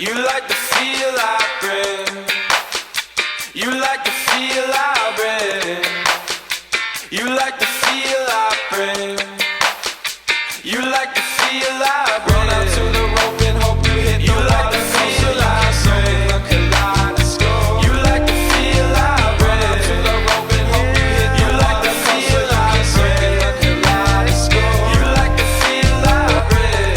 You like the feel I bring. You like the feel I bring. You like the feel I bring. You like the feel I bring. Run out to the rope and hope you hit the water. You like the feel I bring. A kaleidoscope. You like the feel I bring. Run out to the rope and hope you hit the water. You like the feel I bring. A kaleidoscope. You like the feel I bring.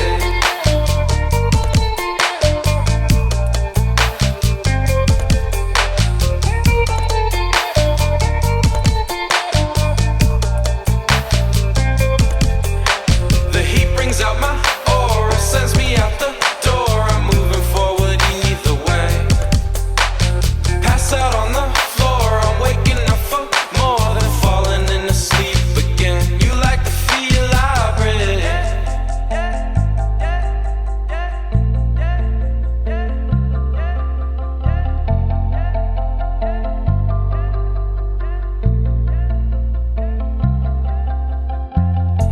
The heat brings out my aura, sends me out the door. I'm moving forward either way. Pass out on the floor, I'm waking up for more than falling into sleep again. You like the feel I bring.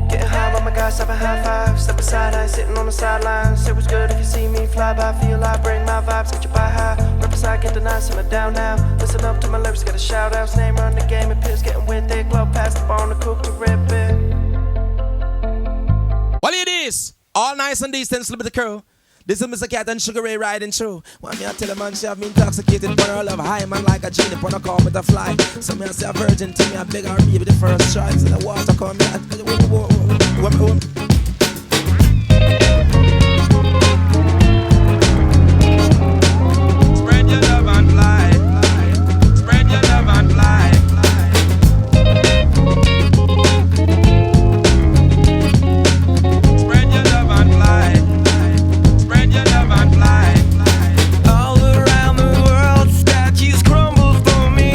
Getting high with my guys, having high five. Step aside, I ain't sitting on the sidelines. It was good if you see me fly by. Feel I bring my vibes, get you by high. Represent, get the night, simmer down now. Listen up to my lyrics, got a shout out. Name run the game, and pills getting with it. Glove past the bone to cook to rip it. Well, it is all nice and decent, slip of the crew. This is Mr. Cat and Sugar Ray riding through. When me I tell a man she have me intoxicated, but her love high man like a genie. Wanna call me the fly. So me I say a virgin to me, I beg her baby the first choice. And the water come me. Spread your love and fly. Spread your love and fly. Spread your love and fly. Spread your love and fly. All around the world, statues crumble for me.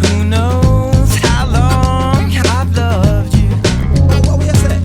Who knows how long I've loved you? What we say?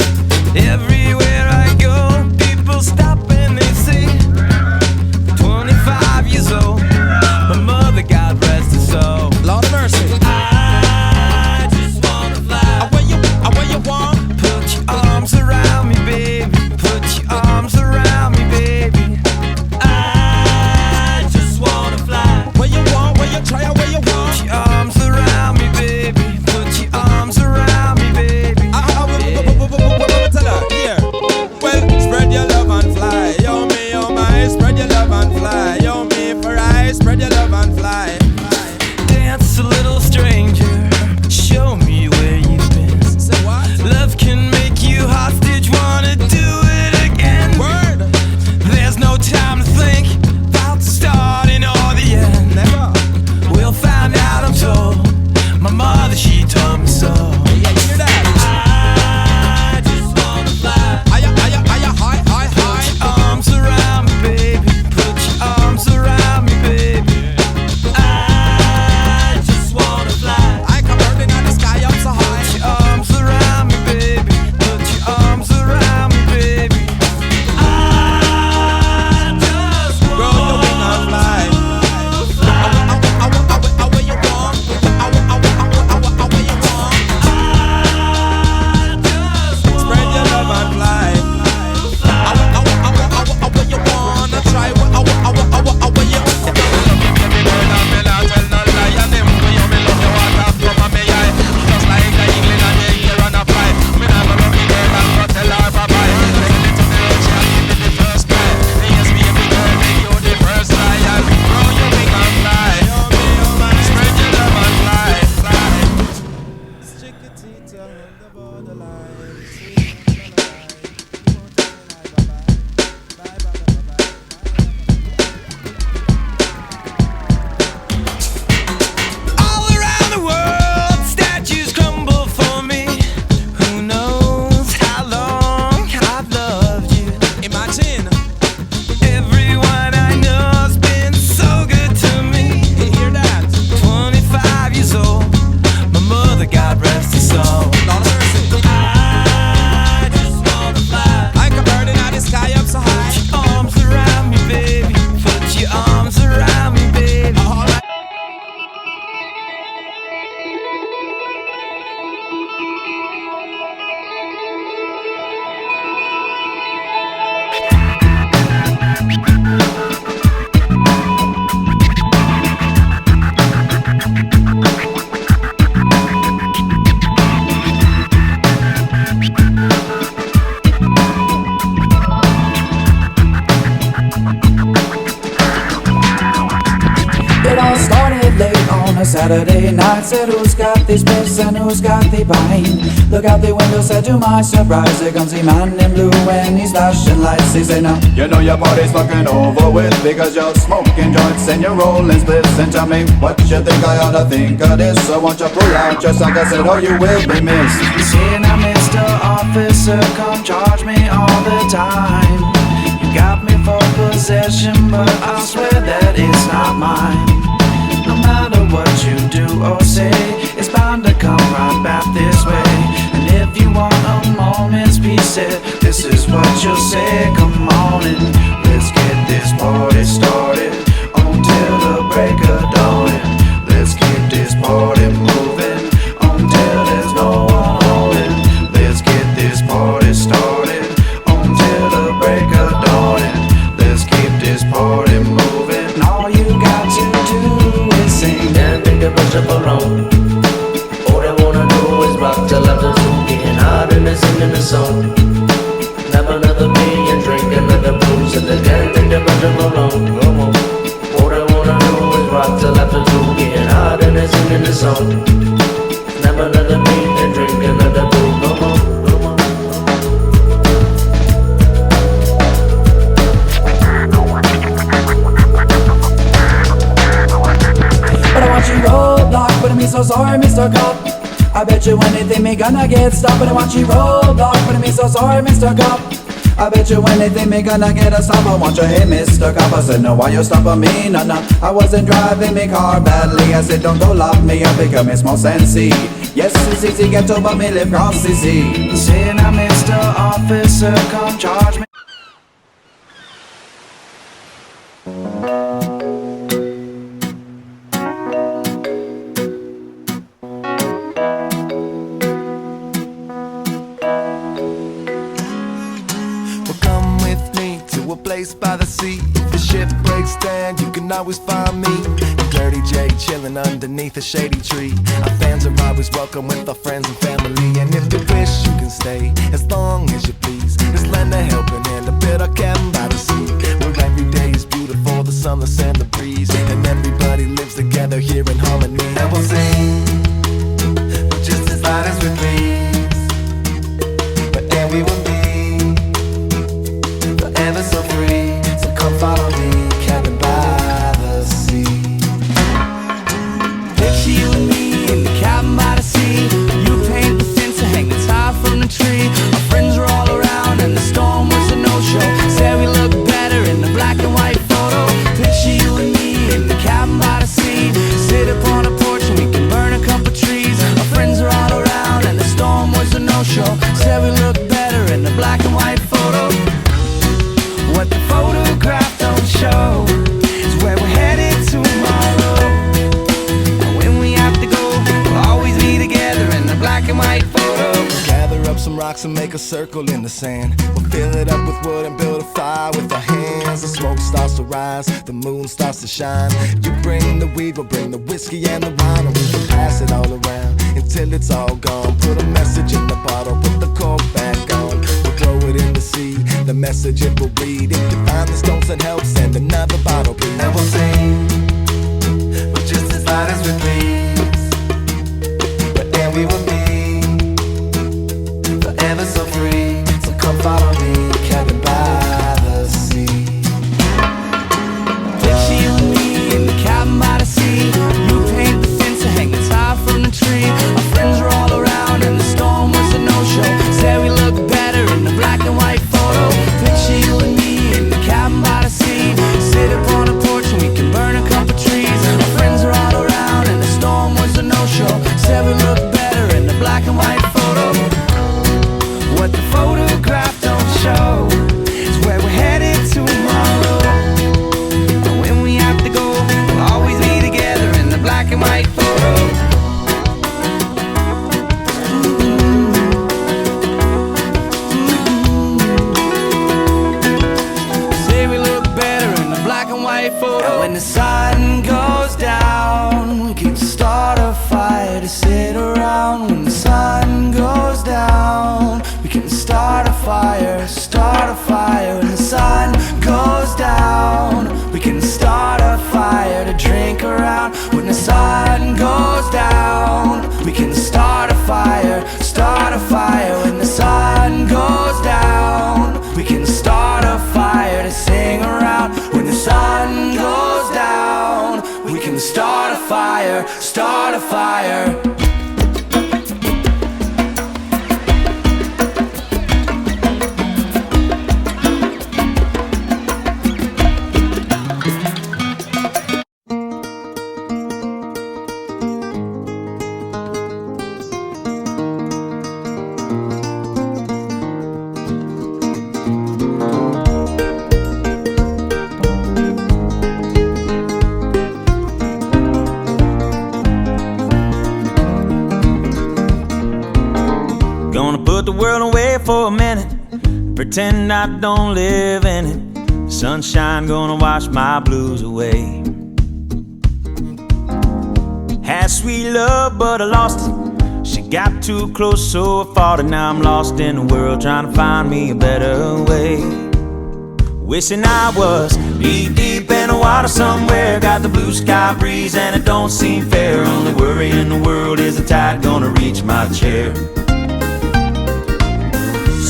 a Saturday night. Said who's got this bliss and who's got the pine? Look out the window, said to my surprise, there comes the man in blue and he's flashing lights. He said now, you know your party's fucking over with, because you're smoking joints and you're rolling splits. And tell me what you think I ought to think of this. So won't you pull out just like I said, or you will be missed. You see now, Mr. Officer, come charge me all the time. You got me for possession, but I swear that it's not mine. No matter what you do or say, it's bound to come right back this way. And if you want a moment's peace, this is what you'll say. Come on in, let's get this party started until the break of dawn. Let's keep this party moving until there's no one holding. Let's get this party started until the break of dawn. Let's keep this party moving. And all you got to do is sing. Can't think of much of alone. All I wanna do is rock till after two, getting hot and singing the song. Have another beer and drink another booze, and I can't think of much of alone. Come on. All I wanna do is rock till after two, getting hot and singing the song. Have another beer and drink another booze. Come on, come on. But I want you roadblock, but I'm so sorry, Mr. Cop. I bet you anything me gonna get stopped. But I want you roadblock, but I'm so sorry, Mr. Cop. I bet you anything me gonna get a stop. I want you, hey, Mr. Cop. I said, no, why you stopping me? No, no, I wasn't driving me car badly. I said, don't go lock me up because it's more sensey. Yes, it's easy, get over me, live cross CC. Say now, Mr. Officer, come charge me. By the sea, if the ship breaks down, you can always find me. And Dirty J chilling underneath a shady tree. Our fans are always welcome with our friends and family. And if you wish, you can stay as long as you please. Just lend a helping hand, a bit of cabin by the sea, where every day is beautiful, the sun, the sand, the breeze, and everybody lives together here in harmony. And we'll sing just as loud as we please, but then we will be forever so free. So come follow me, cabin by the sea. Picture you and me in the cabin by the sea. You paint the fence and hang the tie from the tree. Our friends were all around and the storm was a no-show. Said we look better in the black and white photo. Picture you and me in the cabin by the sea. Sit up on a porch and we can burn a couple trees. Our friends were all around and the storm was a no-show. Said we look better in the black and white photo. What the photograph don't show is where we're headed tomorrow. And when we have to go, we'll always be together in the black and white photo. Gather up some rocks and make a circle in the sand. We'll fill it up with wood and build a fire with our hands. The smoke starts to rise, the moon starts to shine. You bring the weed, we'll bring the whiskey and the wine, and we can pass it all around until it's all gone. Put a message in the bottle, put the cork back on. We'll throw it in the sea, the message it will read. If you find the stones that help, send another bottle, please. And we'll sing, but just as loud as we please. But then we will be forever so free. So come follow me, cabin by the sea. Picture you and me in the cabin by the sea. You paint the fence and hang the tie from the tree. Our friends were all around and the storm was a no-show. Said we look better in the black and white photo. Picture you and me in the cabin by the sea. Sit up on a porch and we can burn a couple trees. Our friends were all around and the storm was a no-show. Said we look better in the black and white photo. What the photograph don't show is where we're headed tomorrow. And when we have to go, we'll always be together in the black and white photo. Say we look better in the black and white photo. And when the sun goes down, we can start a fire to sit around. When the sun goes down, we can start a fire, start a fire. When the sun goes down, we can start a fire to drink around. When the sun goes fire, start a fire. Gonna put the world away for a minute, pretend I don't live in it. Sunshine gonna wash my blues away. Had sweet love but I lost it. She got too close so I fought it. Now I'm lost in the world trying to find me a better way. Wishing I was deep in the water somewhere. Got the blue sky breeze and it don't seem fair. Only worry in the world is the tide gonna reach my chair.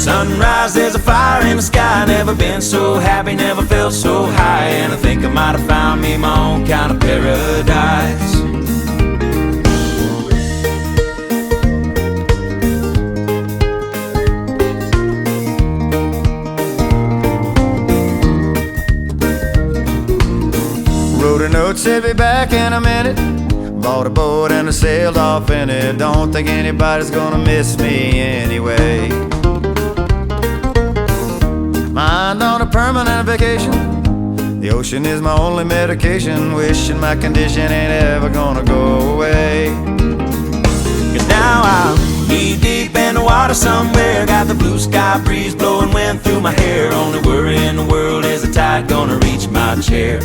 Sunrise, there's a fire in the sky. Never been so happy, never felt so high. And I think I might have found me my own kind of paradise. Wrote a note, said be back in a minute. Bought a boat and I sailed off in it. Don't think anybody's gonna miss me anyway. Mind on a permanent vacation. The ocean is my only medication. Wishing my condition ain't ever gonna go away. Cause now I'm deep in the water somewhere. Got the blue sky breeze blowing wind through my hair. Only worry in the world is the tide gonna reach my chair.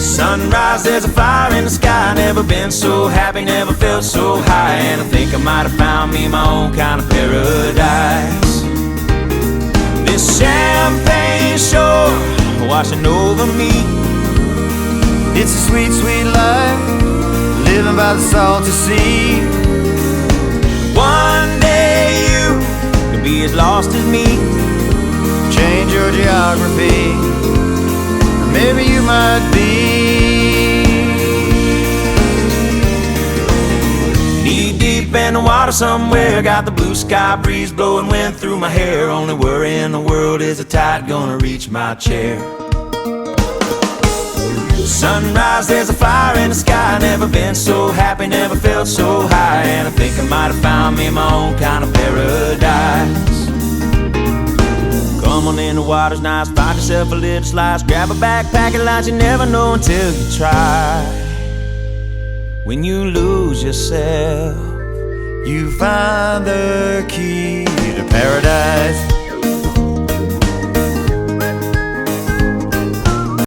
Sunrise, there's a fire in the sky. Never been so happy, never felt so high. And I think I might have found me my own kind of paradise. This champagne shore washing over me. It's a sweet, sweet life, living by the salty sea. One day you could be as lost as me. Change your geography, maybe you might be. Deep in the water somewhere. Got the blue sky breeze blowing wind through my hair. Only worry in the world is the tide gonna reach my chair. Sunrise, there's a fire in the sky. Never been so happy, never felt so high. And I think I might have found me my own kind of paradise. Come on in, the water's nice. Find yourself a little slice. Grab a backpack and lunch. You never know until you try. When you lose yourself, You find the key to paradise.